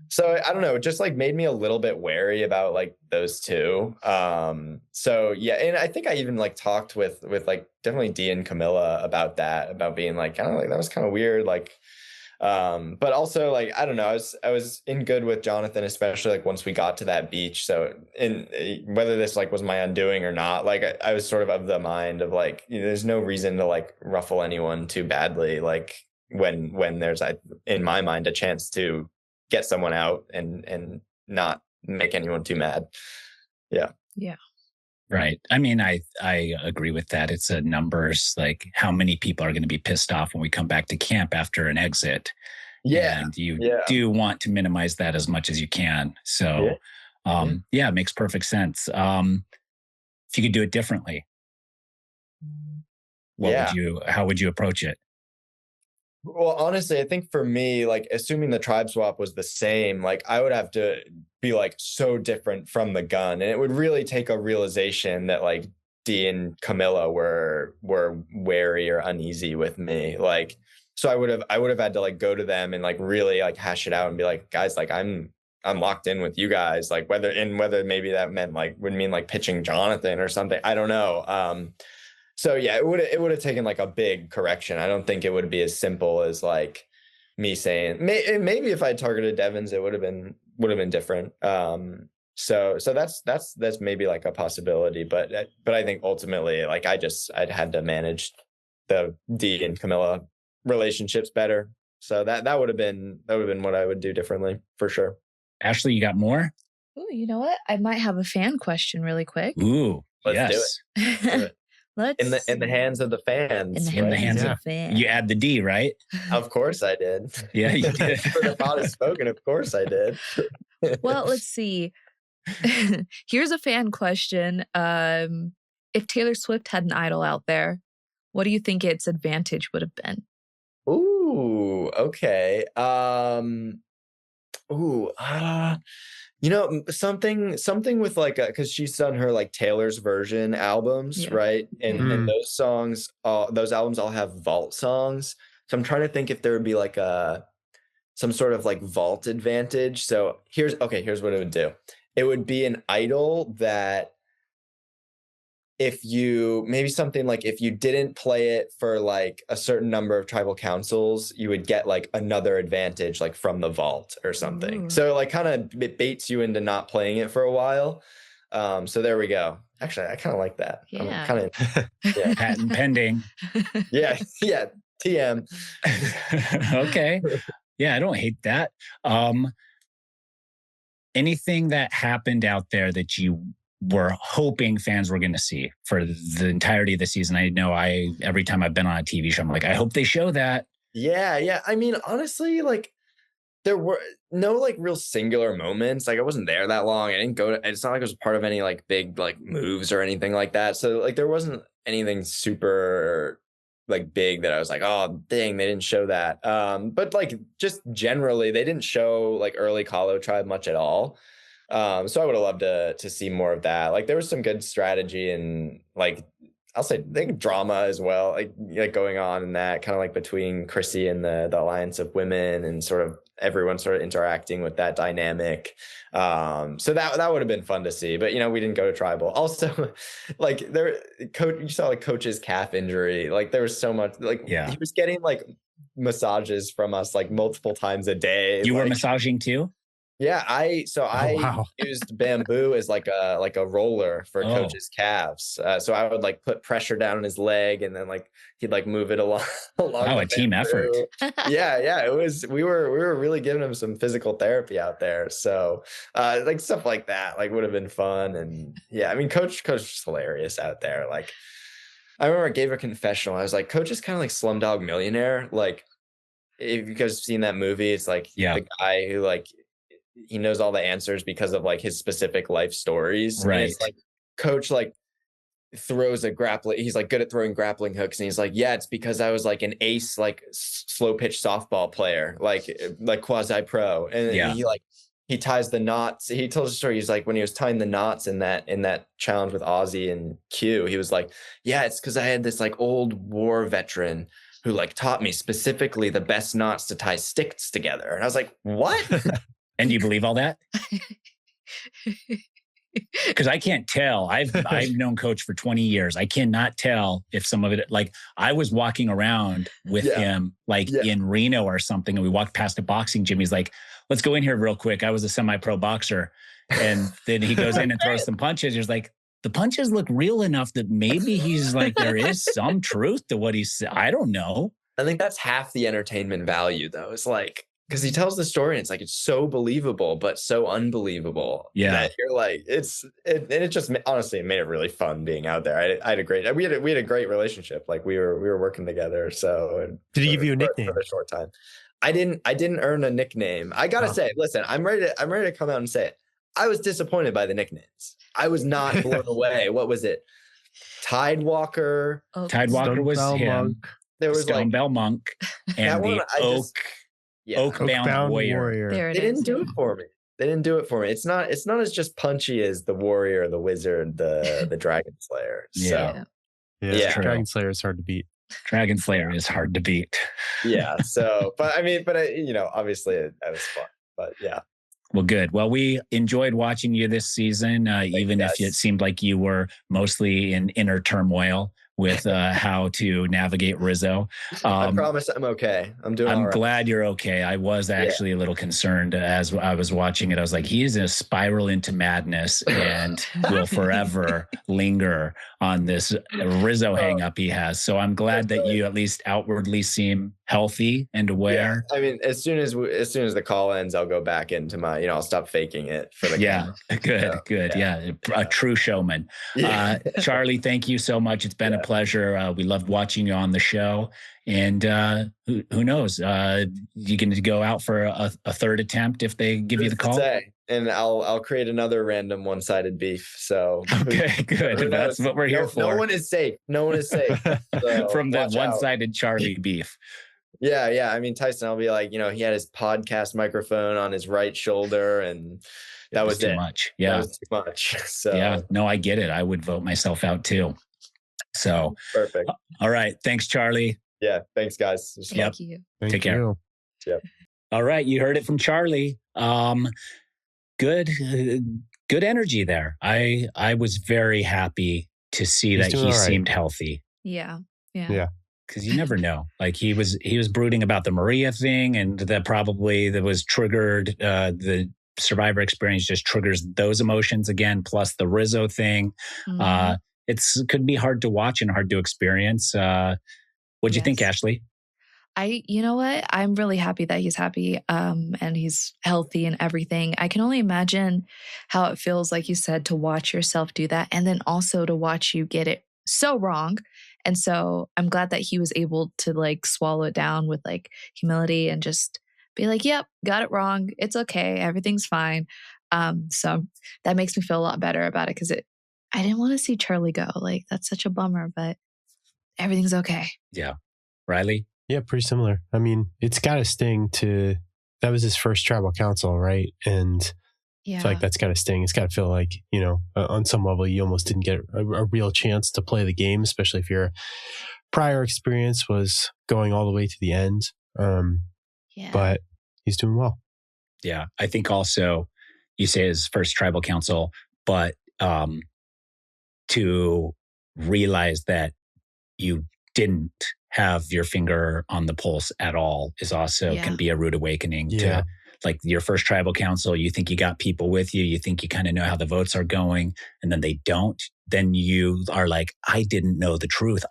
So I don't know, it just like made me a little bit wary about like those two. So yeah, and I think I even like talked with like definitely Dee and Camilla about that, about being like, kind of like that was kind of weird. Like, but also like, I don't know, I was in good with Jonathan, especially like once we got to that beach. So in whether this like was my undoing or not, like I was sort of the mind of like, you know, there's no reason to like ruffle anyone too badly. Like when there's in my mind a chance to get someone out and not make anyone too mad. Yeah. Right. I mean, I agree with that. It's a numbers, like how many people are going to be pissed off when we come back to camp after an exit. Yeah. And you do want to minimize that as much as you can. So yeah, it makes perfect sense. If you could do it differently, how would you approach it? Well, honestly, I think for me, like assuming the tribe swap was the same, like I would have to be like so different from the gun. And it would really take a realization that like Dee and Camilla were wary or uneasy with me. Like, so I would have had to like go to them and like really like hash it out and be like, guys, like I'm locked in with you guys. Like whether maybe that meant like would mean like pitching Jonathan or something. I don't know. So yeah, it would have taken like a big correction. I don't think it would be as simple as like me saying maybe if I targeted Devon's, it would have been different. So that's maybe like a possibility, but I think ultimately like I'd had to manage the Dee and Camilla relationships better. So that would have been what I would do differently for sure. Ashleigh, you got more? Ooh, you know what? I might have a fan question really quick. Ooh, Let's yes. do it. In the hands of the fans. In the hands of fans. You add the D, right? Of course I did. Yeah, you did. For the pod is spoken, of course I did. Well, let's see. Here's a fan question. If Taylor Swift had an idol out there, what do you think its advantage would have been? Ooh, okay. You know, something with like because she's done her like Taylor's version albums, right? And those songs, those albums all have vault songs. So I'm trying to think if there would be like some sort of like vault advantage. So here's what it would do. It would be an idol that if you didn't play it for like a certain number of tribal councils, you would get like another advantage like from the vault or something. Ooh. So like kind of it baits you into not playing it for a while. So there we go. Actually, I kind of like that. Yeah. Patent pending. Yeah. TM. Okay. Yeah, I don't hate that. Anything that happened out there that you were hoping fans were going to see for the entirety of the season? I know every time I've been on a TV show, I'm like, I hope they show that. Yeah. I mean, honestly, like there were no like real singular moments. Like I wasn't there that long. I didn't go to, it's not like it was part of any like big like moves or anything like that. So like there wasn't anything super like big that I was like, oh dang, they didn't show that. But like just generally, they didn't show like early Kahlo tribe much at all. So I would have loved to see more of that. Like there was some good strategy and like I'll say drama as well, like going on in that kind of like between Chrissy and the Alliance of Women and sort of everyone sort of interacting with that dynamic. So that would have been fun to see, but you know, we didn't go to tribal. Also, like you saw like Coach's calf injury. Like there was so much like he was getting like massages from us like multiple times a day. You were massaging too? Yeah, I used bamboo as like a roller for Coach's calves. So I would like put pressure down on his leg, and then like he'd like move it along. Wow, a team effort. Yeah, it was. We were really giving him some physical therapy out there. So like stuff like that like would have been fun. And yeah, I mean, Coach is hilarious out there. Like I remember I gave a confessional. I was like, Coach is kind of like Slumdog Millionaire. Like if you guys have seen that movie, it's like the guy who like he knows all the answers because of like his specific life stories. Right. And it's like Coach like throws a grappling. He's like good at throwing grappling hooks, and he's like, yeah, it's because I was like an ace, like slow pitch softball player, like quasi pro, and he ties the knots. He tells a story. He's like, when he was tying the knots in that challenge with Ozzy and Q, he was like, yeah, it's because I had this like old war veteran who like taught me specifically the best knots to tie sticks together. And I was like, what? And do you believe all that? Because I can't tell. I've known Coach for 20 years. I cannot tell if some of it, like I was walking around with him in Reno or something, and we walked past a boxing gym. He's like, let's go in here real quick. I was a semi-pro boxer. And then he goes in and throws some punches. He's like, the punches look real enough that maybe he's like, there is some truth to what he's, I don't know. I think that's half the entertainment value though. It's like, because he tells the story and it's like, it's so believable, but so unbelievable. Yeah. That you're like, it just, honestly, it made it really fun being out there. I had a great, we had a great relationship. Like we were working together. So did he give you a nickname for a short time? I didn't earn a nickname. I gotta say, listen, I'm ready to come out and say it. I was disappointed by the nicknames. I was not blown away. What was it? Tidewalker. Tidewalker was him. Monk. There was Stone Bell Monk and the Oakbound Warrior. There it They is. didn't do it for me. They didn't do it for me. It's not as just punchy as the Warrior, the Wizard, the Dragon Slayer. So, yeah. Dragon Slayer is hard to beat. Dragon Slayer is hard to beat. Yeah. So, but obviously it was fun. But yeah. Well, good. Well, we enjoyed watching you this season, even if it seemed like you were mostly in inner turmoil with how to navigate Rizo. I promise I'm okay. I'm doing all right. I'm glad you're okay. I was actually a little concerned as I was watching it. I was like, he is in a spiral into madness and will forever linger on this Rizo hang up he has. So I'm glad that you at least outwardly seem healthy and aware. Yeah. I mean, as soon as the call ends, I'll go back into my, I'll stop faking it for the camera. Good. Yeah. A true showman. Yeah. Charlie, thank you so much. It's been a pleasure. We loved watching you on the show. And who knows? You can go out for a third attempt if they give you the call. And I'll create another random one-sided beef. So okay, good. That's what we're here for. No one is safe. No one is safe. So from the one-sided Charlie beef. Yeah. I mean, Tyson, I'll be like, he had his podcast microphone on his right shoulder, and that was too much. Yeah, that was too much. So yeah, no, I get it. I would vote myself out too. So perfect. All right, thanks, Charlie. Yeah, thanks, guys. Thank you. Take care. Yep. All right, you heard it from Charlie. Good energy there. I was very happy to see that he seemed healthy. Yeah. Because you never know. Like he was brooding about the Maria thing, and that was triggered. The Survivor experience just triggers those emotions again. Plus the Rizo thing. Mm-hmm. It could be hard to watch and hard to experience. What'd you think, Ashleigh? You know what? I'm really happy that he's happy and he's healthy and everything. I can only imagine how it feels, like you said, to watch yourself do that, and then also to watch you get it so wrong. And so I'm glad that he was able to like swallow it down with like humility and just be like, yep, got it wrong. It's okay. Everything's fine. So that makes me feel a lot better about it, because I didn't want to see Charlie go. Like, that's such a bummer, but everything's okay. Yeah. Riley? Yeah, pretty similar. I mean, it's got to sting that was his first tribal council, right? And I feel like that's got to sting. It's got to feel like, on some level, you almost didn't get a real chance to play the game, especially if your prior experience was going all the way to the end. But he's doing well. Yeah. I think also you say his first tribal council, but to realize that you didn't have your finger on the pulse at all is also can be a rude awakening to like your first tribal council. You think you got people with you. You think you kind of know how the votes are going, and then they don't. Then you are like, I didn't know the truth.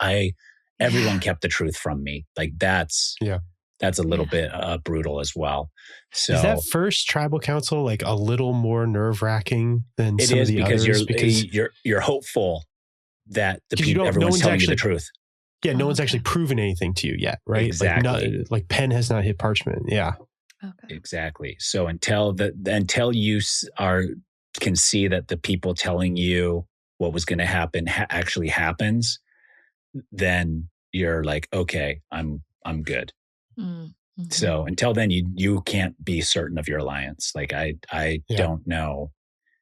Everyone kept the truth from me. Like that's a little bit brutal as well. So is that first tribal council like a little more nerve-wracking than some of the others? Because you're hopeful that everyone's telling you the truth. Yeah, no one's actually proven anything to you yet, right? Exactly. Like pen has not hit parchment. Yeah. Okay. Exactly. So until you can see that the people telling you what was going to happen actually happens, then you're like, okay, I'm good. Mm-hmm. So until then, you can't be certain of your alliance. Like I don't know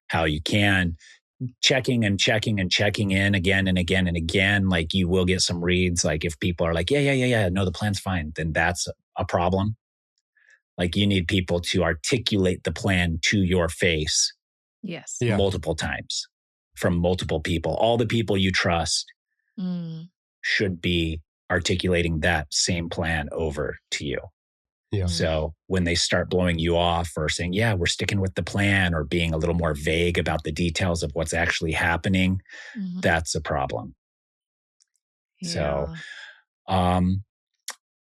how you can. Checking in again and again and again. Like you will get some reads. Like if people are like, yeah, no, the plan's fine, then that's a problem. Like you need people to articulate the plan to your face. Yes. Yeah. Multiple times from multiple people. All the people you trust should be articulating that same plan over to you. Yeah. So when they start blowing you off or saying, yeah, we're sticking with the plan, or being a little more vague about the details of what's actually happening, that's a problem. Yeah. So,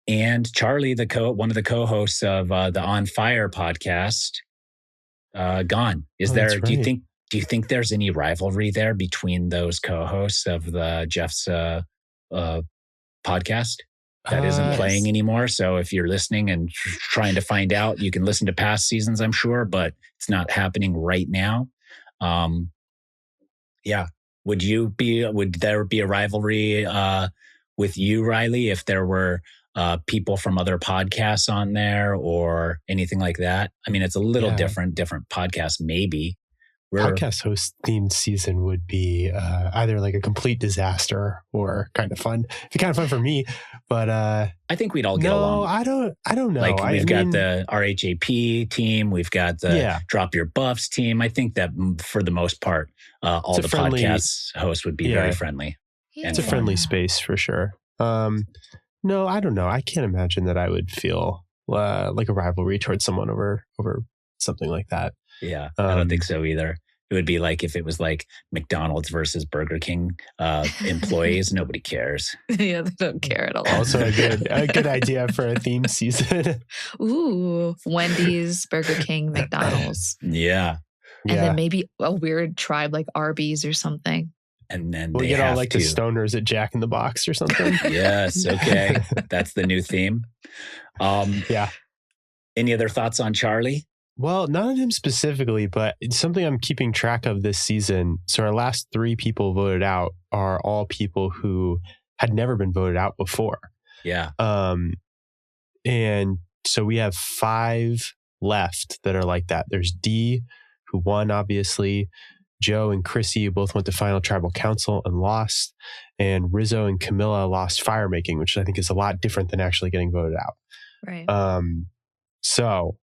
and Charlie, one of the co-hosts of the On Fire podcast, gone. Do you think there's any rivalry there between those co-hosts of the Jeff's podcast that isn't playing anymore? So if you're listening and trying to find out, you can listen to past seasons, I'm sure, but it's not happening right now. Yeah. Would there be a rivalry with you, Riley, if there were people from other podcasts on there or anything like that? I mean, it's a little different podcasts, maybe. Podcast host themed season would be either like a complete disaster or kind of fun. It'd be kind of fun for me, but I think we'd all get along. I don't know. Like we've got the RHAP team, we've got the Drop Your Buffs team. I think that for the most part, all the podcast hosts would be very friendly. Yeah. It's a friendly space for sure. No, I don't know. I can't imagine that I would feel like a rivalry towards someone over something like that. Yeah, I don't think so either. It would be like if it was like McDonald's versus Burger King employees. Nobody cares. Yeah, they don't care at all. Also a good idea for a theme season. Ooh, Wendy's, Burger King, McDonald's. Yeah. And then maybe a weird tribe like Arby's or something. And then we'll get all like the stoners at Jack in the Box or something. Yes. Okay. That's the new theme. Yeah. Any other thoughts on Charlie? Well, not on him specifically, but it's something I'm keeping track of this season. So our last 3 people voted out are all people who had never been voted out before. Yeah. And so we have 5 left that are like that. There's D, who won, obviously. Joe and Chrissy, who both went to Final Tribal Council and lost. And Rizo and Camilla lost fire making, which I think is a lot different than actually getting voted out. Right. So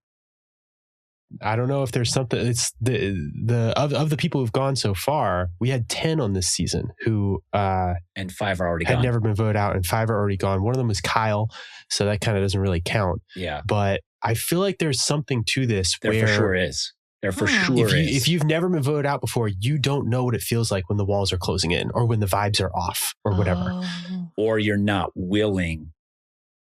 I don't know if there's something. It's of the people who've gone so far, we had 10 on this season who and 5 are already had gone. never been voted out, and 5 are already gone. One of them was Kyle, so that kind of doesn't really count. Yeah, but I feel like there's something to this. There for sure is. There for sure is. If you've never been voted out before, you don't know what it feels like when the walls are closing in, or when the vibes are off, or whatever. Or you're not willing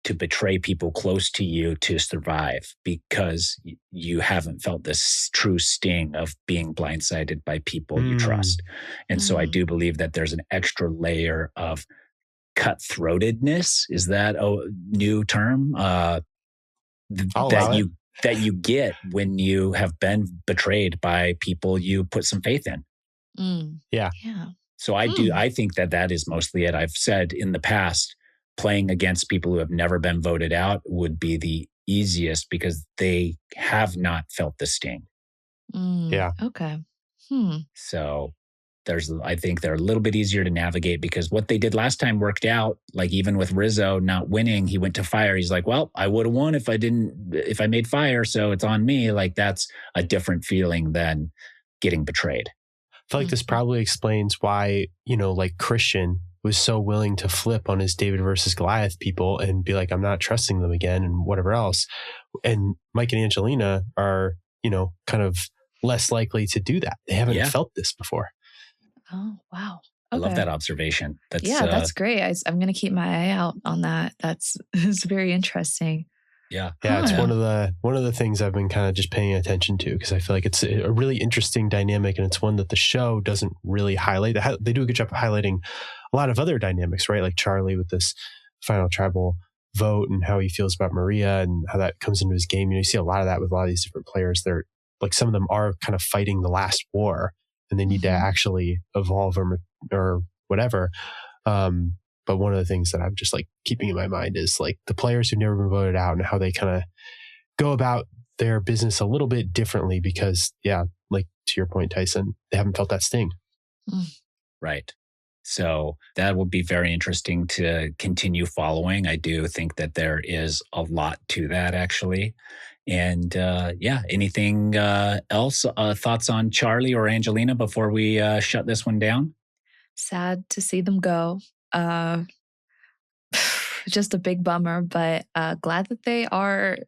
to betray people close to you to survive because you haven't felt this true sting of being blindsided by people you trust. And so I do believe that there's an extra layer of cutthroatedness. Is that a new term? That you get when you have been betrayed by people you put some faith in. Yeah. So I think that is mostly it. I've said in the past, playing against people who have never been voted out would be the easiest because they have not felt the sting. Yeah. Okay. So I think they're a little bit easier to navigate because what they did last time worked out. Like even with Rizo not winning, he went to fire. He's like, well, I would have won if I made fire. So it's on me. Like that's a different feeling than getting betrayed. I feel like this probably explains why, like Christian was so willing to flip on his David versus Goliath people and be like, I'm not trusting them again and whatever else. And Mike and Angelina are, kind of less likely to do that. They haven't felt this before. Oh, wow. Okay. I love that observation. That's great. I'm going to keep my eye out on that. It's very interesting. Yeah. Yeah. It's one of the things I've been kind of just paying attention to because I feel like it's a really interesting dynamic and it's one that the show doesn't really highlight. They do a good job of highlighting a lot of other dynamics, right? Like Charlie with this Final Tribal vote and how he feels about Maria and how that comes into his game. You see a lot of that with a lot of these different players. They're like, some of them are kind of fighting the last war and they need to actually evolve or whatever. But one of the things that I'm just like keeping in my mind is like the players who've never been voted out and how they kind of go about their business a little bit differently because, yeah, like to your point, Tyson, they haven't felt that sting. Right. So that will be very interesting to continue following. I do think that there is a lot to that, actually. And anything else? Thoughts on Charlie or Angelina before we shut this one down? Sad to see them go. Just a big bummer, but glad that they are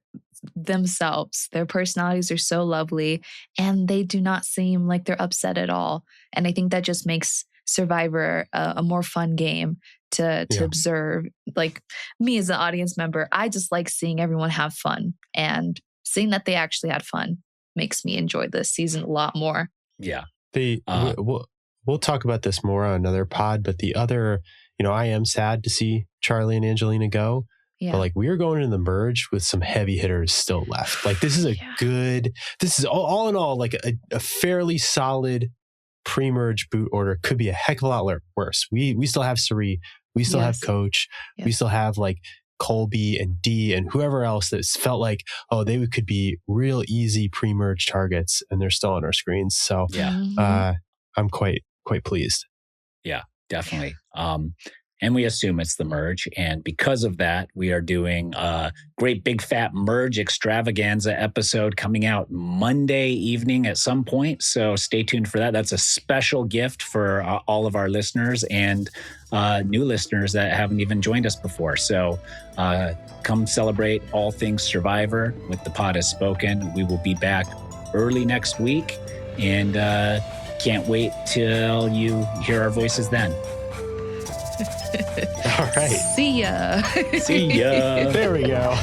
themselves. Their personalities are so lovely and they do not seem like they're upset at all. And I think that just makes Survivor a more fun game to observe. Like me as an audience member, I just like seeing everyone have fun, and seeing that they actually had fun makes me enjoy this season a lot more. Yeah. We'll talk about this more on another pod, but the other, I am sad to see Charlie and Angelina go. Yeah. But like we are going into the merge with some heavy hitters still left. Like this is this is all in all like a fairly solid pre-merge boot order. Could be a heck of a lot worse. We still have Sari, we still have Coach, we still have like Colby and D and whoever else that's felt like, they could be real easy pre-merge targets, and they're still on our screens. So I'm quite pleased. Yeah, definitely. And we assume it's the merge. And because of that, we are doing a great big fat merge extravaganza episode coming out Monday evening at some point. So stay tuned for that. That's a special gift for all of our listeners and new listeners that haven't even joined us before. So come celebrate all things Survivor with The Pod Has Spoken. We will be back early next week, and can't wait till you hear our voices then. All right. See ya. See ya. There we go.